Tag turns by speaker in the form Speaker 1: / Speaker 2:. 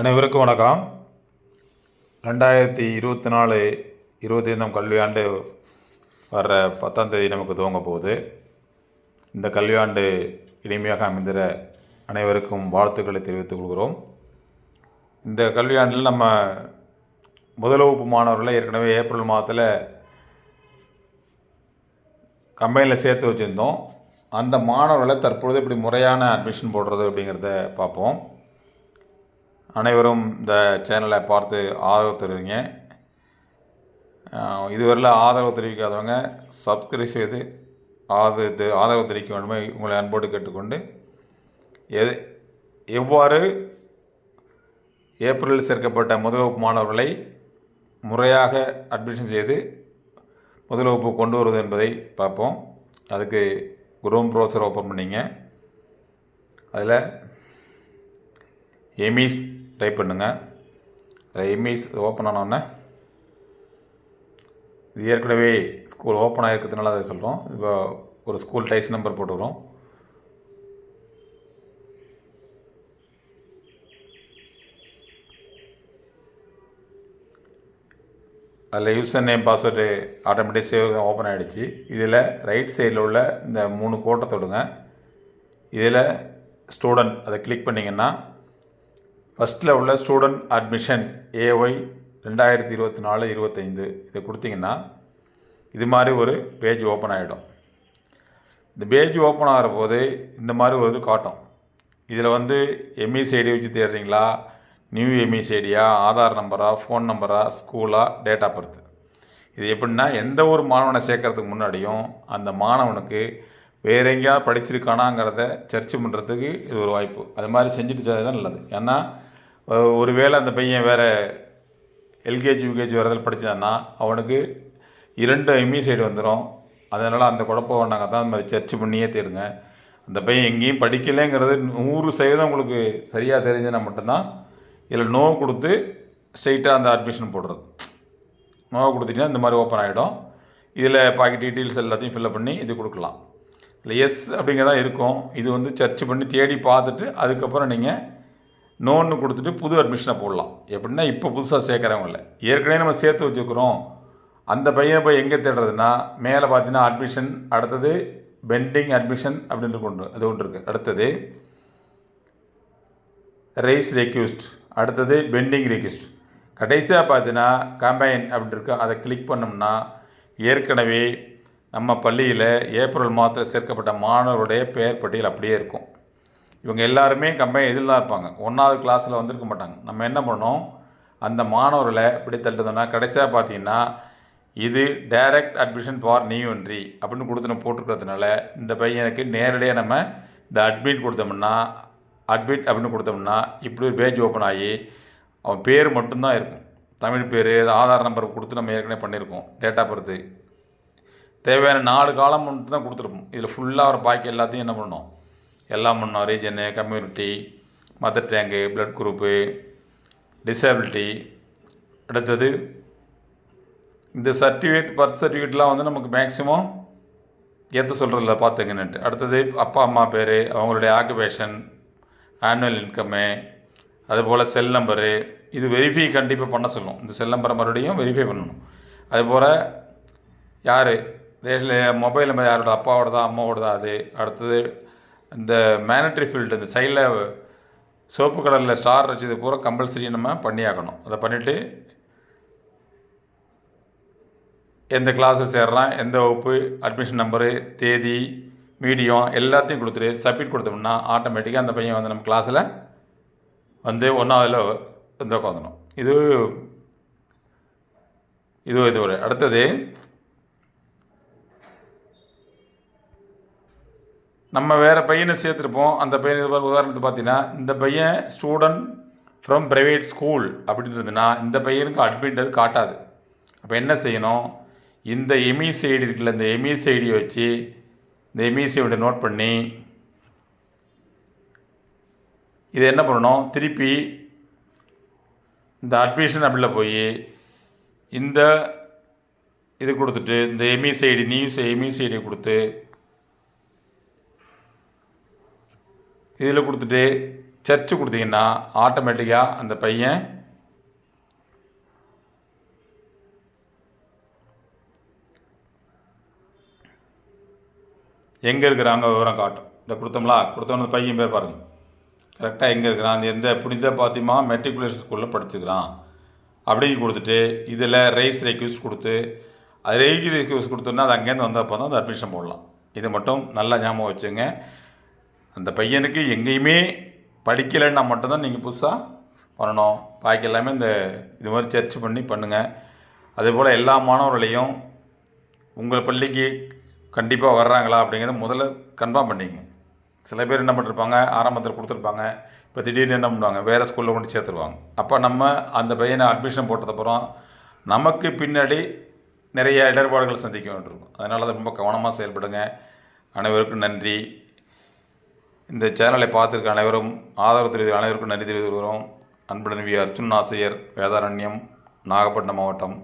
Speaker 1: அனைவருக்கும் வணக்கம். 2024 25ஆம் கல்வியாண்டு வர்ற 10ஆம் தேதி நமக்கு துவங்க போகுது. இந்த கல்வியாண்டு இனிமையாக அமைந்திட அனைவருக்கும் வாழ்த்துக்களை தெரிவித்துக் கொள்கிறோம். இந்த கல்வியாண்டில் நம்ம முதல் வகுப்பு மாணவர்களை ஏற்கனவே ஏப்ரல் மாதத்தில் கம்பைனில் சேர்த்து வச்சுருந்தோம். அந்த மாணவர்களை தற்பொழுது இப்படி முறையான அட்மிஷன் போடுறது அப்படிங்கிறத பார்ப்போம். அனைவரும் இந்த சேனலை பார்த்து ஆதரவு தருவீங்க. இதுவரையில் ஆதரவு தெரிவிக்காதவங்க சப்ஸ்கிரைப் செய்து ஆதரவு தெரிவிக்க வேண்டுமே உங்களை அன்போடு கேட்டுக்கொண்டு, எவ்வாறு ஏப்ரலில் சேர்க்கப்பட்ட முதல் வகுப்பு மாணவர்களை முறையாக அட்மிஷன் செய்து முதல் வகுப்பு கொண்டு வருவது என்பதை பார்ப்போம். அதுக்கு குரோம் ப்ரௌசர் ஓப்பன் பண்ணிங்க. அதில் எமிஸ் டைப் பண்ணுங்கள். எம்இஸ் ஓப்பன் ஆனோடனே இது ஏற்கனவே ஸ்கூல் ஓப்பன் ஆகிருக்கிறதுனால அதை சொல்கிறோம். இப்போ ஒரு ஸ்கூல் டைஸ் நம்பர் போட்டுக்கிறோம். அதில் user name password automatic save open ஆகிடுச்சு. இதில் ரைட் சைடில் உள்ள இந்த 3 கோட்டை தொடுங்க. இதில் ஸ்டூடெண்ட் அதை கிளிக் பண்ணிங்கன்னா ஃபஸ்ட்டில் உள்ள ஸ்டூடெண்ட் அட்மிஷன் ஏஒய் 2024-25 இதை கொடுத்தீங்கன்னா இது மாதிரி ஒரு பேஜ் ஓப்பன் ஆகிடும். இந்த பேஜ் ஓப்பன் ஆகிற போது இந்த மாதிரி ஒரு இது காட்டும். இதில் எம்இசி ஐடி வச்சு தேடுறீங்களா, நியூ எம்இசி ஐடியா, ஆதார் நம்பரா, ஃபோன் நம்பரா, ஸ்கூலா, டேட் ஆஃப் பர்த். இது எப்படின்னா எந்த ஒரு மாணவனை சேர்க்கறதுக்கு முன்னாடியும் அந்த மாணவனுக்கு வேறு எங்கேயாவது படிச்சிருக்கானாங்கிறத சர்ச் பண்ணுறதுக்கு இது ஒரு வாய்ப்பு. அது மாதிரி செஞ்சுட்டு தான் நல்லது. ஏன்னா ஒரு வேளை அந்த பையன் வேறு எல்கேஜி யூகேஜி வரதில் படித்தான்னா அவனுக்கு 2 எம்இ சைடு வந்துடும். அதனால் அந்த குழப்பம் நாங்கள் தான் அந்த மாதிரி சர்ச் பண்ணியே தேடுங்க. அந்த பையன் எங்கேயும் படிக்கலைங்கிறது 100% உங்களுக்கு சரியாக தெரிஞ்சுன்னா மட்டும்தான் இதில் நோ கொடுத்து ஸ்ட்ரைட்டாக அந்த அட்மிஷன் போடுறது. நோ கொடுத்தீங்கன்னா இந்த மாதிரி ஓப்பன் ஆகிடும். இதில் பாக்கி டீட்டெயில்ஸ் எல்லாத்தையும் ஃபில்லப் பண்ணி இது கொடுக்கலாம். இல்லை எஸ் அப்படிங்கிறதா இருக்கும். இது சர்ச் பண்ணி தேடி பார்த்துட்டு அதுக்கப்புறம் நீங்கள் நோன்னு கொடுத்துட்டு புது அட்மிஷனை போடலாம். எப்படின்னா இப்போ புதுசாக சேர்க்குறவங்க இல்லை, ஏற்கனவே நம்ம சேர்த்து வச்சுக்கிறோம். அந்த பையனை போய் எங்கே தேடுறதுன்னா மேலே பார்த்தீங்கன்னா அட்மிஷன், அடுத்தது பெண்டிங் அட்மிஷன் அப்படின்னு அது ஒன்று இருக்குது. அடுத்தது ரைஸ் ரெக்யூஸ்ட், அடுத்தது பெண்டிங் ரெக்யூஸ்ட், கடைசியாக பார்த்தீங்கன்னா கம்பைன் அப்படின்னு இருக்குது. அதை கிளிக் பண்ணோம்னா ஏற்கனவே நம்ம பள்ளியில் ஏப்ரல் மாதத்தில் சேர்க்கப்பட்ட மாணவருடைய பெயர் பட்டியல் அப்படியே இருக்கும். இவங்க எல்லாருமே கம்பைன் இதில் தான் இருப்பாங்க. 1வது கிளாஸில் வந்திருக்க மாட்டாங்க. நம்ம என்ன பண்ணோம், அந்த மாணவர்களை இப்படி தள்ளுறதுன்னா கடைசியாக பார்த்தீங்கன்னா இது direct admission for new entry அப்படின்னு கொடுத்து நம்ம போட்டுக்கிறதுனால இந்த பையனுக்கு நேரடியாக நம்ம இந்த அட்மிட் கொடுத்தோம்னா அட்மிட் அப்படின்னு கொடுத்தோம்னா இப்படி ஒரு பேஜ் ஓப்பன் ஆகி அவன் பேர் மட்டும்தான் இருக்கும். தமிழ் பேர், ஆதார் நம்பர் கொடுத்து நம்ம ஏற்கனவே பண்ணியிருக்கோம். டேட் ஆஃப் பர்த்து தேவையான 4 காலம் மட்டும் தான் கொடுத்துருப்போம். இதில் ஃபுல்லாக ஒரு பாக்கி எல்லாத்தையும் என்ன பண்ணணும், எல்லாம் பண்ணோம். Region, community, mother tank, blood group, disability, அடுத்தது இந்த சர்டிஃபிகேட், பர்த் சர்டிஃபிகேட்லாம் நமக்கு மேக்ஸிமம் ஏற்ற சொல்கிறதில்ல பார்த்துங்கன்னுட்டு. அடுத்தது அப்பா அம்மா பேர், அவங்களுடைய ஆக்குபேஷன், ஆனுவல் இன்கம்மு, அதுபோல் செல் நம்பரு, இது வெரிஃபை கண்டிப்பாக பண்ண சொல்லும். இந்த செல் நம்பரை மறுபடியும் வெரிஃபை பண்ணணும். அதுபோல் யார் ரேஷனில் மொபைல் நம்பர் யாரோட அப்பாவோடதா அம்மாவோடதா அது. அடுத்தது இந்த மேனட்ரி ஃபீல்டு, இந்த சைடில் சோப்பு கலரில் ஸ்டார் வச்சது பூரா கம்பல்சரி நம்ம பண்ணியாக்கணும். அதை பண்ணிவிட்டு எந்த கிளாஸை சேர்றான், எந்த வகுப்பு, அட்மிஷன் நம்பரு, தேதி, மீடியம் எல்லாத்தையும் கொடுத்துட்டு சப்மிட் கொடுத்தோம்னா ஆட்டோமேட்டிக்காக அந்த பையன் நம்ம கிளாஸில் 1ஆவதில் உட்காந்துடும். இது ஒரு அடுத்தது நம்ம வேறு பையனை சேர்த்துருப்போம். அந்த பையன் உதாரணத்துக்கு பார்த்தீங்கன்னா இந்த பையன் ஸ்டூடெண்ட் ஃப்ரம் ப்ரைவேட் ஸ்கூல் அப்படின்றதுன்னா இந்த பையனுக்கு அட்மிட் காட்டாது. அப்போ என்ன செய்யணும், இந்த எம்இசி ஐடி இருக்குல்ல, இந்த எம்இசி ஐடியை வச்சு இந்த எம்இசி ஐடியை நோட் பண்ணி இதை என்ன பண்ணணும், திருப்பி இந்த அட்மிஷன் அப்படில் போய் இந்த இது கொடுத்துட்டு இந்த எம்இசி ஐடி எம்இசி ஐடியை கொடுத்து இதில் கொடுத்துட்டு சர்ச்சு கொடுத்தீங்கன்னா ஆட்டோமேட்டிக்காக அந்த பையன் எங்கே இருக்கிறாங்க விவரம் காட்டும். இதை கொடுத்தோம்ல, கொடுத்தோன்னு பையன் பேர் பாருங்கள் கரெக்டாக எங்கே இருக்கிறான், அந்த எந்த புனித பாத்திமா மெட்ரிகுலேஷன் ஸ்கூலில் படிச்சுக்கிறான் அப்படின்னு கொடுத்துட்டு இதில் ரைஸ் ரெக்யூஸ்ட் கொடுத்து அது ரெக்யூஸ்ட் கொடுத்தோன்னா அது அங்கேருந்து வந்தப்போ தான் அந்த அட்மிஷன் போடலாம். இதை மட்டும் நல்லா ஞாபகம் வச்சுங்க. அந்த பையனுக்கு எங்கேயுமே படிக்கலைன்னா மட்டும்தான் நீங்கள் புதுசாக பண்ணணும். பாக்கி எல்லாமே இது மாதிரி சர்ச் பண்ணி பண்ணுங்கள். அதேபோல் எல்லா மாணவர்களையும் உங்கள் பள்ளிக்கு கண்டிப்பாக வர்றாங்களா அப்படிங்கிறத முதல்ல கன்ஃபார்ம் பண்ணிங்க. சில பேர் என்ன பண்ணிருப்பாங்க, ஆரம்பத்தில் கொடுத்துருப்பாங்க, இப்போ திடீர்னு என்ன பண்ணுவாங்க, வேறு ஸ்கூலில் கொண்டு சேர்த்துருவாங்க. அப்போ நம்ம அந்த பையனை அட்மிஷன் போட்டதுக்கப்புறம் நமக்கு பின்னாடி நிறைய இடர்பாடுகள் சந்திக்க வேண்டியிருக்கும். அதனால தான் ரொம்ப கவனமாக செயல்படுங்க. அனைவருக்கும் நன்றி. இந்த சேனலை பார்த்துருக்க அனைவரும் ஆதரவு தெரிவித்த அனைவருக்கும் நன்றி தெரிவித்து வருகிறோம். அன்புடன் வி. அர்ஜுன் ஆசிரியர், வேதாரண்யம், நாகப்பட்டினம் மாவட்டம்.